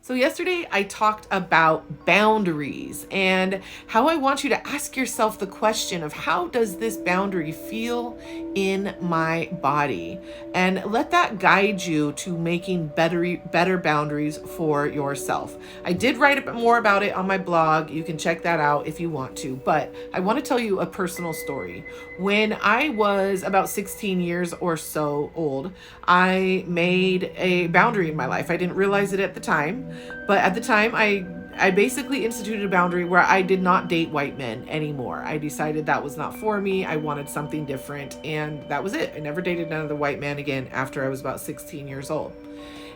So, yesterday I talked about boundaries and how I want you to ask yourself the question of how does this boundary feel in my body? And let that guide you to making better boundaries for yourself. I did write a bit more about it on my blog. You can check that out if you want to. But I want to tell you a personal story. When I was about 16 years or so old, I made a boundary in my life. I didn't realize it at the time, but at the time, I basically instituted a boundary where I did not date white men anymore. I decided that was not for me. I wanted something different, and that was it. I never dated another white man again after I was about 16 years old.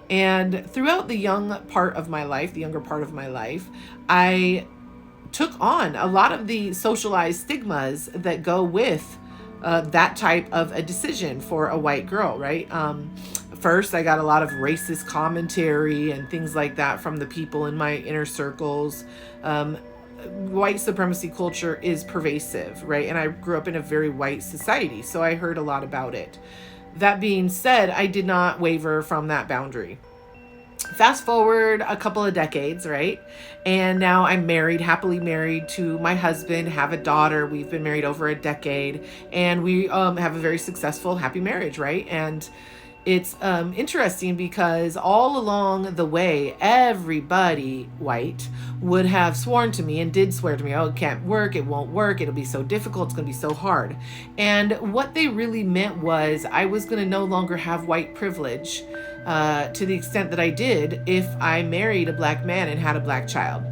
And throughout the younger part of my life, I took on a lot of the socialized stigmas that go with that type of a decision for a white girl, right? First, I got a lot of racist commentary and things like that from the people in my inner circles. White supremacy culture is pervasive, right? And I grew up in a very white society, so I heard a lot about it. That being said, I did not waver from that boundary. Fast forward a couple of decades, right? And now I'm married, happily married to my husband, have a daughter. We've been married over a decade, and we have a very successful, happy marriage, right? And it's interesting because all along the way, everybody white would have sworn to me and did swear to me, oh, it can't work, it won't work, it'll be so difficult, it's going to be so hard. And what they really meant was I was going to no longer have white privilege to the extent that I did if I married a black man and had a black child.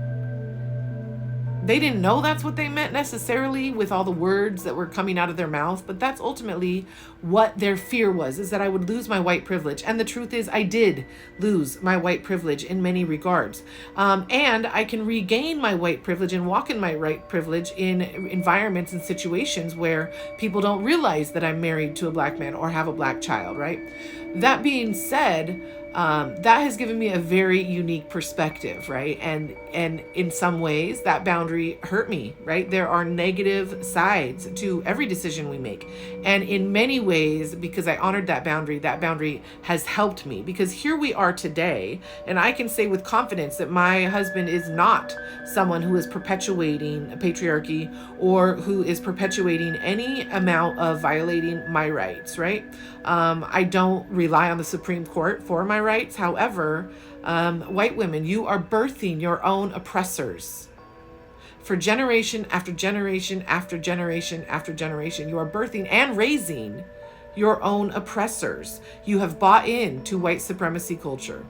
They didn't know that's what they meant necessarily with all the words that were coming out of their mouth, but that's ultimately what their fear was, is that I would lose my white privilege. And the truth is I did lose my white privilege in many regards. And I can regain my white privilege and walk in my white privilege in environments and situations where people don't realize that I'm married to a black man or have a black child, right? That being said, that has given me a very unique perspective, right? And in some ways that boundary hurt me, right? There are negative sides to every decision we make. And in many ways, because I honored that boundary has helped me, because here we are today, and I can say with confidence that my husband is not someone who is perpetuating patriarchy or who is perpetuating any amount of violating my rights, right? I don't rely on the Supreme Court for my rights. However, white women, you are birthing your own oppressors. For generation after generation after generation after generation, you are birthing and raising your own oppressors. You have bought into white supremacy culture.